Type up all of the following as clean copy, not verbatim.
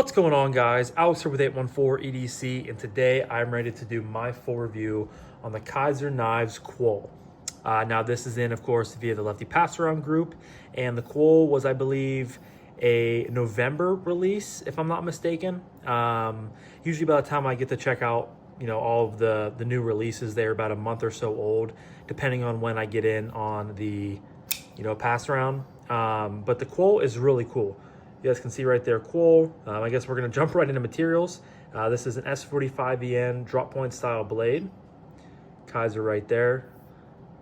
What's going on, guys? Alex here with 814 EDC, and today I'm ready to do my full review on the Kizer Quoll. Now this is in, of course, via the Lefty passaround group, and the Quoll was, I believe, a November release, if I'm not mistaken. Usually by the time I get to check out, all of the new releases, they're about a month or so old, depending on when I get in on the, passaround. But the Quoll is really cool. You guys can see right there, Quoll. I guess we're going to jump right into materials. This is an S45VN drop point style blade. Kizer right there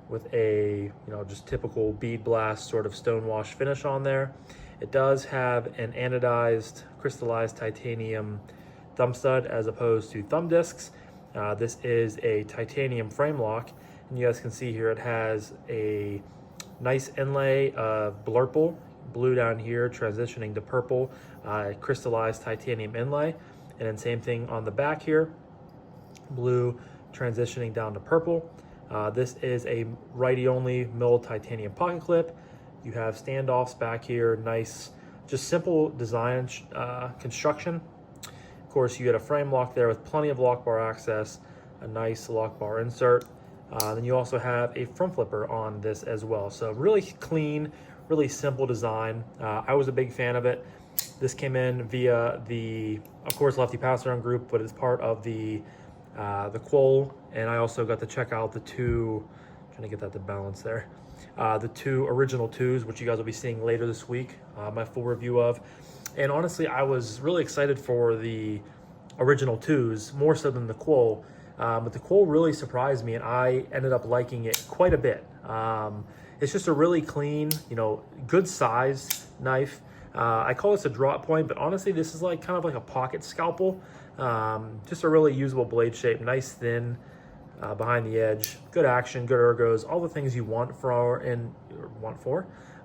with a, just typical bead blast sort of stonewash finish on there. It does have an anodized crystallized titanium thumb stud as opposed to thumb discs. This is a titanium frame lock, and you guys can see here it has a nice inlay of blurple, blue down here transitioning to purple, crystallized titanium inlay, and then same thing on the back here, blue transitioning down to purple. This is a righty only milled titanium pocket clip. You have standoffs back here, nice, just simple design construction. Of course, you get a frame lock there with plenty of lock bar access, a nice lock bar insert. Then you also have a front flipper on this as well. So really clean, really simple design. I was a big fan of it. This came in via the, of course, Lefty passaround group, but it's part of the Quoll, and I also got to check out the two, trying to get that to balance there, the two original twos, which you guys will be seeing later this week, my full review of. And honestly, I was really excited for the original twos, more so than the Quoll. But the Quoll really surprised me, and I ended up liking it quite a bit. It's just a really clean, good sized knife. I call this a drop point, but honestly, this is like kind of like a pocket scalpel. Just a really usable blade shape, nice thin behind the edge, good action, good ergos, all the things you want for in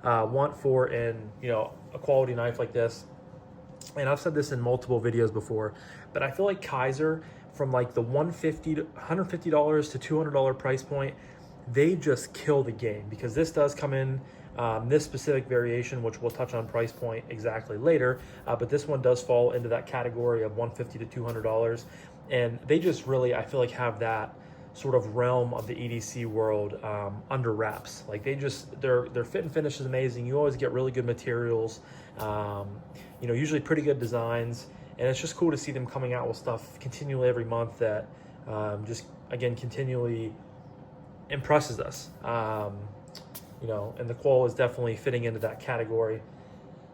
a quality knife like this. And I've said this in multiple videos before, but I feel like Kizer, from like the $150 to $200 price point, they just kill the game, because this does come in this specific variation, which we'll touch on price point exactly later, but this one does fall into that category of $150 to $200, and they just really, I feel like, have that sort of realm of the EDC world under wraps. Like their fit and finish is amazing. You always get really good materials, usually pretty good designs, and it's just cool to see them coming out with stuff continually every month that just, again, continually impresses us. And the Quoll is definitely fitting into that category.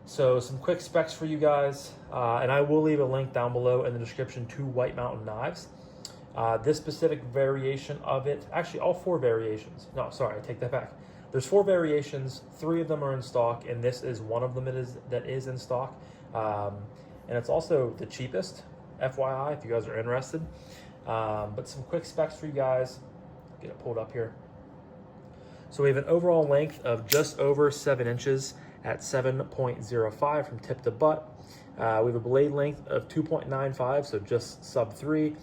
So some quick specs for you guys, and I will leave a link down below in the description to White Mountain knives. This specific variation of it, actually all four variations, no, sorry, I take that back. There's four variations, 3 of them are in stock, and this is one of them that is in stock. And it's also the cheapest, FYI, if you guys are interested. But some quick specs for you guys. Get it pulled up here. So we have an overall length of just over 7 inches at 7.05 from tip to butt. We have a blade length of 2.95, so just sub 3. We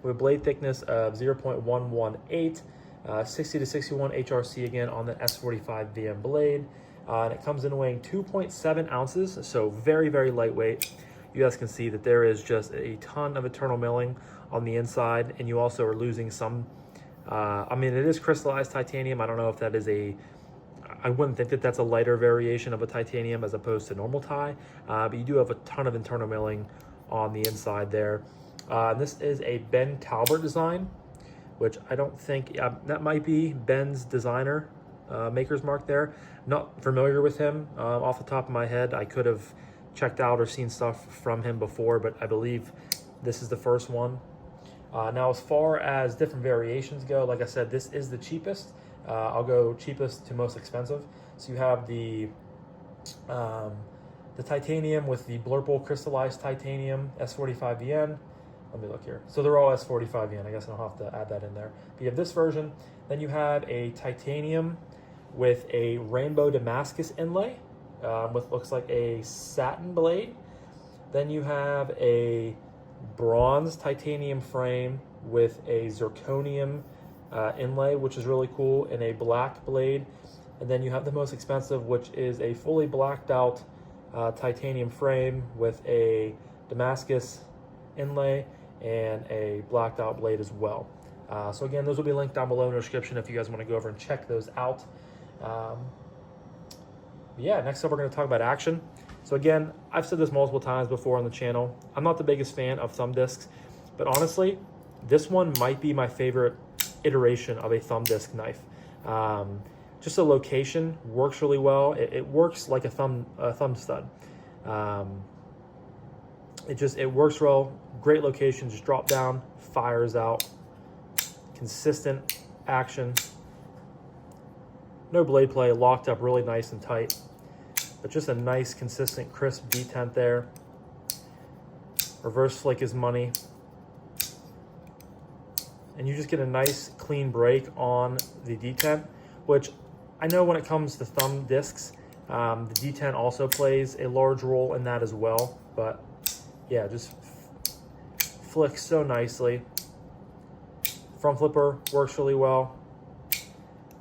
have a blade thickness of 0.118, 60 to 61 HRC again on the S45VN blade. And it comes in weighing 2.7 ounces, so very, very lightweight. You guys can see that there is just a ton of eternal milling on the inside, and you also are losing some, it is crystallized titanium. I don't know if that is I wouldn't think that that's a lighter variation of a titanium as opposed to normal tie, but you do have a ton of internal milling on the inside there. This is a Ben Talbert design, which I don't think, that might be Ben's designer, maker's mark there. Not familiar with him off the top of my head. I could have checked out or seen stuff from him before, but I believe this is the first one. Now, as far as different variations go, like I said, this is the cheapest. I'll go cheapest to most expensive. So you have the titanium with the blurple crystallized titanium S45VN. Let me look here. So they're all S45VN. I guess I'll have to add that in there. But you have this version. Then you have a titanium with a rainbow Damascus inlay, with looks like a satin blade. Then you have a bronze titanium frame with a zirconium inlay, which is really cool, and a black blade. And then you have the most expensive, which is a fully blacked out titanium frame with a Damascus inlay, and a blacked out blade as well. So again, those will be linked down below in the description if you guys want to go over and check those out. Yeah, next up we're going to talk about action. So again, I've said this multiple times before on the channel. I'm not the biggest fan of thumb discs, but honestly, this one might be my favorite iteration of a thumb disc knife. Just the location works really well. It works like a thumb stud. It works well. Great location. Just drop down, fires out. Consistent action. No blade play. Locked up really nice and tight. But just a nice, consistent, crisp detent there. Reverse flick is money. And you just get a nice, clean break on the detent, which I know when it comes to thumb discs, the detent also plays a large role in that as well. But yeah, just flicks so nicely. Front flipper works really well.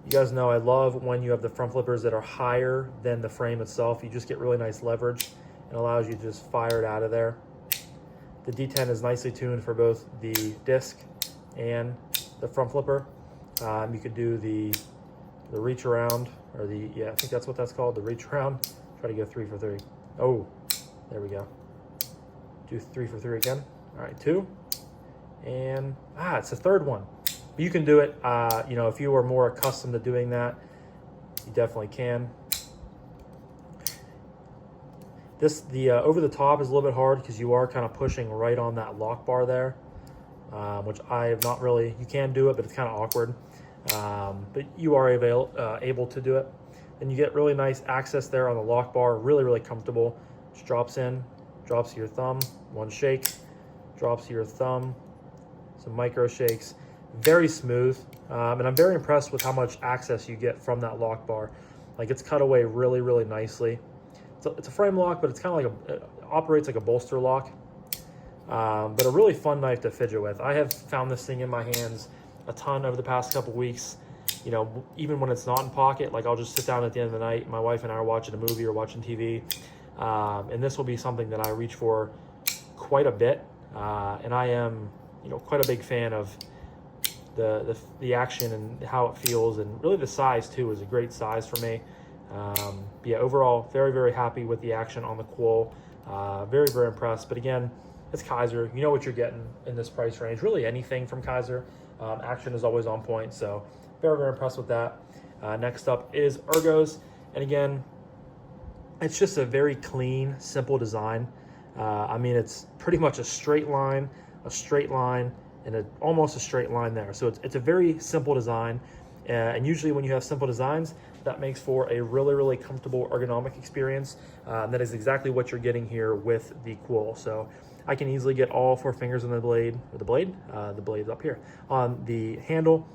You guys know I love when you have the front flippers that are higher than the frame itself. You just get really nice leverage and allows you to just fire it out of there. The detent is nicely tuned for both the disc and the front flipper. You could do the reach around, or I think that's what that's called, the reach around. Try to go 3 for 3. Oh, there we go. Do 3 for 3 again. All right, 2. And, it's the third one. But you can do it, you know, if you are more accustomed to doing that, you definitely can. The over the top is a little bit hard because you are kind of pushing right on that lock bar there, which I have not really, you can do it, but it's kind of awkward. But you are able to do it. Then you get really nice access there on the lock bar, really, really comfortable. Just drops in, drops to your thumb, one shake, drops to your thumb, some micro shakes. Very smooth, and I'm very impressed with how much access you get from that lock bar. Like, it's cut away really, really nicely. It's a frame lock, but it's kind of like it operates like a bolster lock. But a really fun knife to fidget with. I have found this thing in my hands a ton over the past couple weeks. You know, even when it's not in pocket, like I'll just sit down at the end of the night. My wife and I are watching a movie or watching TV, and this will be something that I reach for quite a bit. And I am, you know, quite a big fan of the action and how it feels, and really the size too is a great size for me. But yeah, overall, very, very happy with the action on the Quoll. Very, very impressed. But again, it's Kizer. You know what you're getting in this price range. Really anything from Kizer. Action is always on point. So very, very impressed with that. Next up is Ergos. And again, it's just a very clean, simple design. I mean, it's pretty much a straight line, and almost a straight line there. So it's a very simple design. And usually when you have simple designs, that makes for a really, really comfortable ergonomic experience. That is exactly what you're getting here with the Quoll. So I can easily get all 4 fingers on the blade, the blade's up here, on the handle.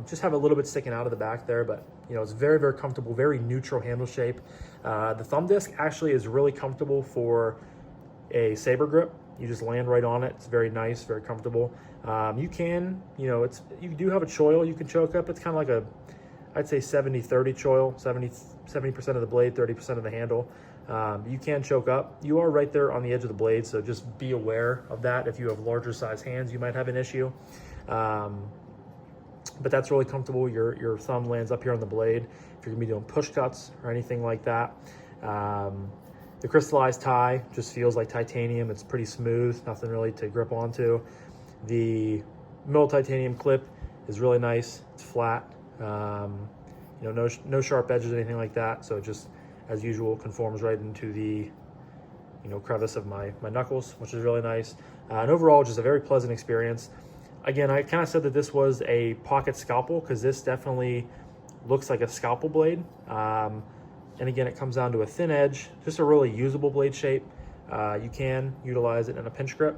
Just have a little bit sticking out of the back there, but you know, it's very, very comfortable, very neutral handle shape. The thumb disc actually is really comfortable for a saber grip. You just land right on it. It's very nice, very comfortable. You can, you know, you do have a choil you can choke up. It's kind of like I'd say 70-30 choil, 70% of the blade, 30% of the handle. You can choke up. You are right there on the edge of the blade, so just be aware of that. If you have larger size hands, you might have an issue. But that's really comfortable. Your thumb lands up here on the blade if you're gonna be doing push cuts or anything like that. The crystallized tie just feels like titanium. It's pretty smooth, nothing really to grip onto. The middle titanium clip is really nice. It's flat. You know, no sharp edges or anything like that. So it just, as usual, conforms right into the, you know, crevice of my knuckles, which is really nice. And overall, just a very pleasant experience. Again, I kind of said that this was a pocket scalpel because this definitely looks like a scalpel blade. And again, it comes down to a thin edge, just a really usable blade shape. You can utilize it in a pinch grip.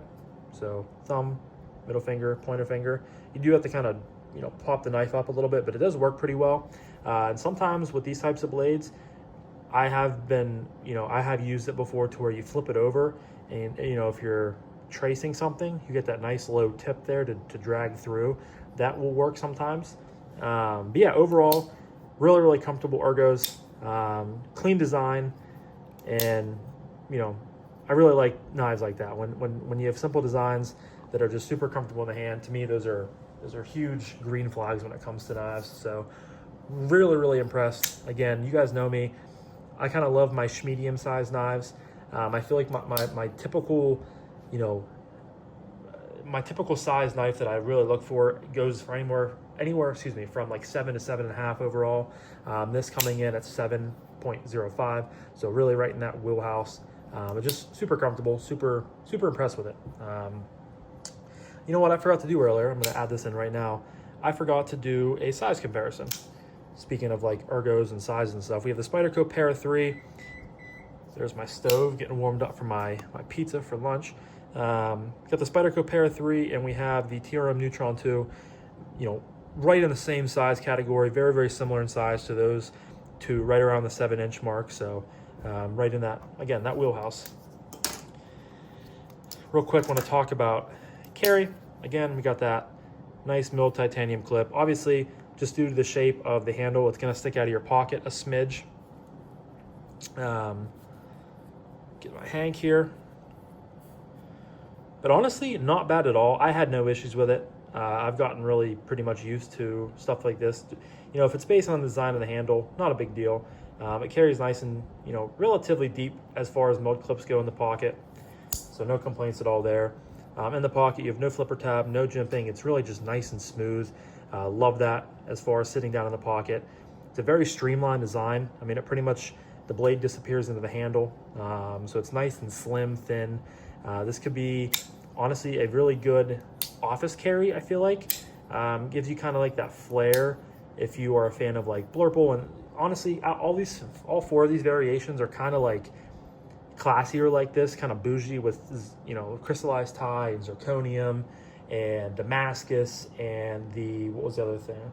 So thumb, middle finger, pointer finger. You do have to kind of, you know, pop the knife up a little bit, but it does work pretty well. And sometimes with these types of blades, I have used it before to where you flip it over and, you know, if you're tracing something, you get that nice low tip there to drag through. That will work sometimes. But yeah, overall, really, really comfortable ergos. Clean design, and you know, I really like knives like that. When you have simple designs that are just super comfortable in the hand, to me those are huge green flags when it comes to knives. So really impressed. Again, you guys know me. I kind of love my medium sized knives. I feel like my typical, you know, my typical size knife that I really look for goes for anywhere, excuse me, from like 7 to 7.5 overall. This coming in at 7.05, so really right in that wheelhouse. But just super comfortable, super impressed with it. You know what I forgot to do earlier? I'm going to add this in right now. I forgot to do a size comparison. Speaking of like ergos and sizes and stuff, we have the Spyderco Para 3. There's my stove getting warmed up for my pizza for lunch. Got the Spyderco Para 3, and we have the TRM Neutron 2, you know, right in the same size category, very similar in size to those two, right around the 7-inch mark. So right in that, again, that wheelhouse. Real quick, want to talk about carry. Again, we got that nice milled titanium clip. Obviously, just due to the shape of the handle, it's going to stick out of your pocket a smidge. Get my Hank here. But honestly, not bad at all. I had no issues with it. I've gotten really pretty much used to stuff like this. You know, if it's based on the design of the handle, not a big deal. It carries nice and, you know, relatively deep as far as milled clips go in the pocket. So no complaints at all there. In the pocket, you have no flipper tab, no jimping. It's really just nice and smooth. Love that as far as sitting down in the pocket. It's a very streamlined design. I mean, it pretty much, the blade disappears into the handle. So it's nice and slim, thin. This could be, honestly, a really good office carry, I feel like. Gives you kind of like that flair if you are a fan of like blurple. And honestly, all four of these variations are kind of like classier like this, kind of bougie with, you know, crystallized tie and zirconium and Damascus and what was the other thing?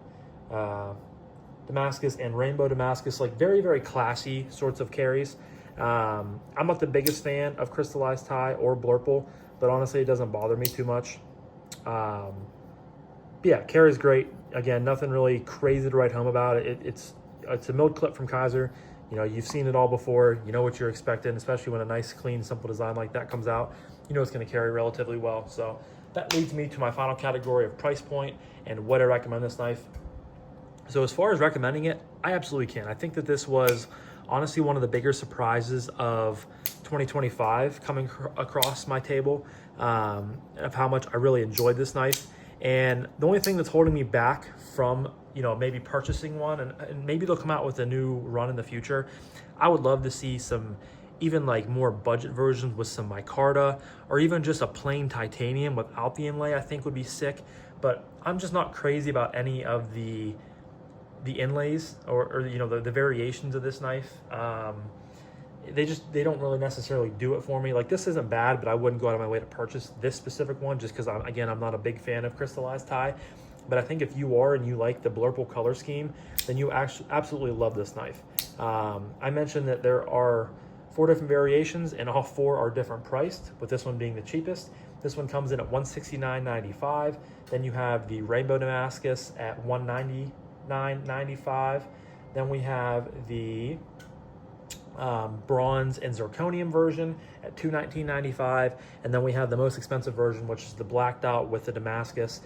Damascus and rainbow Damascus, like very classy sorts of carries. I'm not the biggest fan of crystallized tie or blurple, but honestly, it doesn't bother me too much. But yeah, carry's great. Again, nothing really crazy to write home about it. It's a milled clip from Kizer. You know, you've seen it all before. You know what you're expecting, especially when a nice, clean, simple design like that comes out. You know it's going to carry relatively well. So that leads me to my final category of price point and what I recommend this knife. So as far as recommending it, I absolutely can. I think that this was honestly one of the bigger surprises of 2025 coming across my table, of how much I really enjoyed this knife. And the only thing that's holding me back from, you know, maybe purchasing one, and maybe they'll come out with a new run in the future. I would love to see some even like more budget versions with some micarta, or even just a plain titanium without the inlay, I think would be sick. But I'm just not crazy about any of the inlays or you know, the variations of this knife. They don't really necessarily do it for me. Like, this isn't bad, but I wouldn't go out of my way to purchase this specific one just because I'm not a big fan of crystallized tie. But I think if you are and you like the blurple color scheme, then you actually absolutely love this knife. I mentioned that there are 4 different variations, and all 4 are different priced, with this one being the cheapest. This one comes in at $169.95. Then you have the rainbow Damascus at $199.95. Then we have the bronze and zirconium version at $219.95, and then we have the most expensive version, which is the blacked out with the Damascus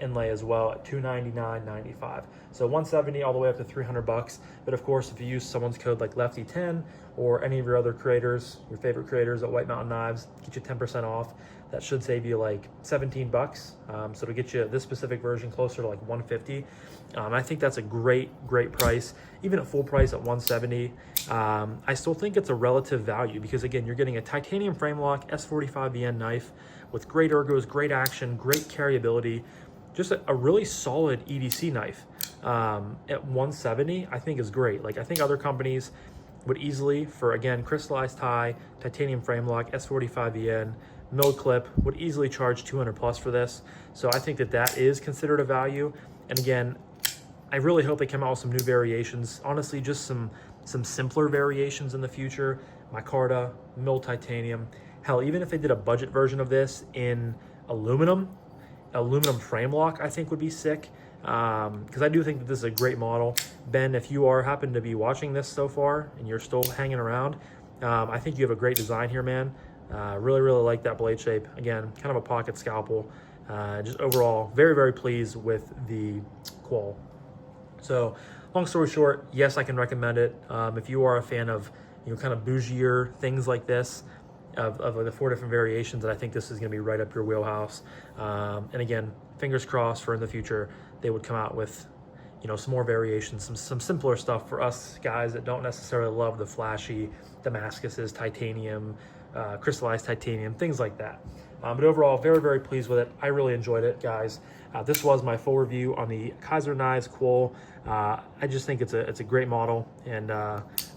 inlay as well at $299.95. So $170 all the way up to $300. But of course, if you use someone's code like Lefty10 or any of your other creators, your favorite creators at White Mountain Knives, get you 10% off. That should save you like $17. So to get you this specific version closer to like $150. I think that's a great price. Even at full price at $170, I still think it's a relative value because, again, you're getting a titanium frame lock S45VN knife with great ergos, great action, great carryability, just a really solid EDC knife. At $170, I think is great. Like, I think other companies would easily, for, again, crystallized tie, titanium frame lock, S45VN, milled clip, would easily charge $200 plus for this. So I think that is considered a value. And again, I really hope they come out with some new variations. Honestly, just some simpler variations in the future. Micarta, milled titanium. Hell, even if they did a budget version of this in aluminum frame lock, I think would be sick. Because I do think that this is a great model. Ben, if you happen to be watching this so far and you're still hanging around, I think you have a great design here, man. Really like that blade shape. Again, kind of a pocket scalpel. Just overall, very pleased with the Quoll. So, long story short, yes, I can recommend it. If you are a fan of, kind of bougier things like this, of the 4 different variations, and I think this is going to be right up your wheelhouse. And again, fingers crossed for in the future they would come out with, some more variations, some simpler stuff for us guys that don't necessarily love the flashy Damascuses, titanium, crystallized titanium, things like that. But overall, very pleased with it. I really enjoyed it, guys. This was my full review on the Kizer Knives Quoll. I just think it's a great model, and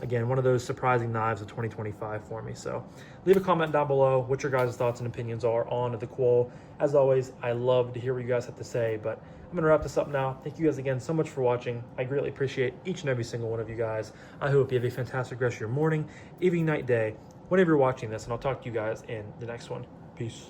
again, one of those surprising knives of 2025 for me. So leave a comment down below what your guys' thoughts and opinions are on the Quoll. As always, I love to hear what you guys have to say, but I'm gonna wrap this up now. Thank you guys again so much for watching. I greatly appreciate each and every single one of you guys. I hope you have a fantastic rest of your morning, evening, night, day, whenever you're watching this, and I'll talk to you guys in the next one. Peace.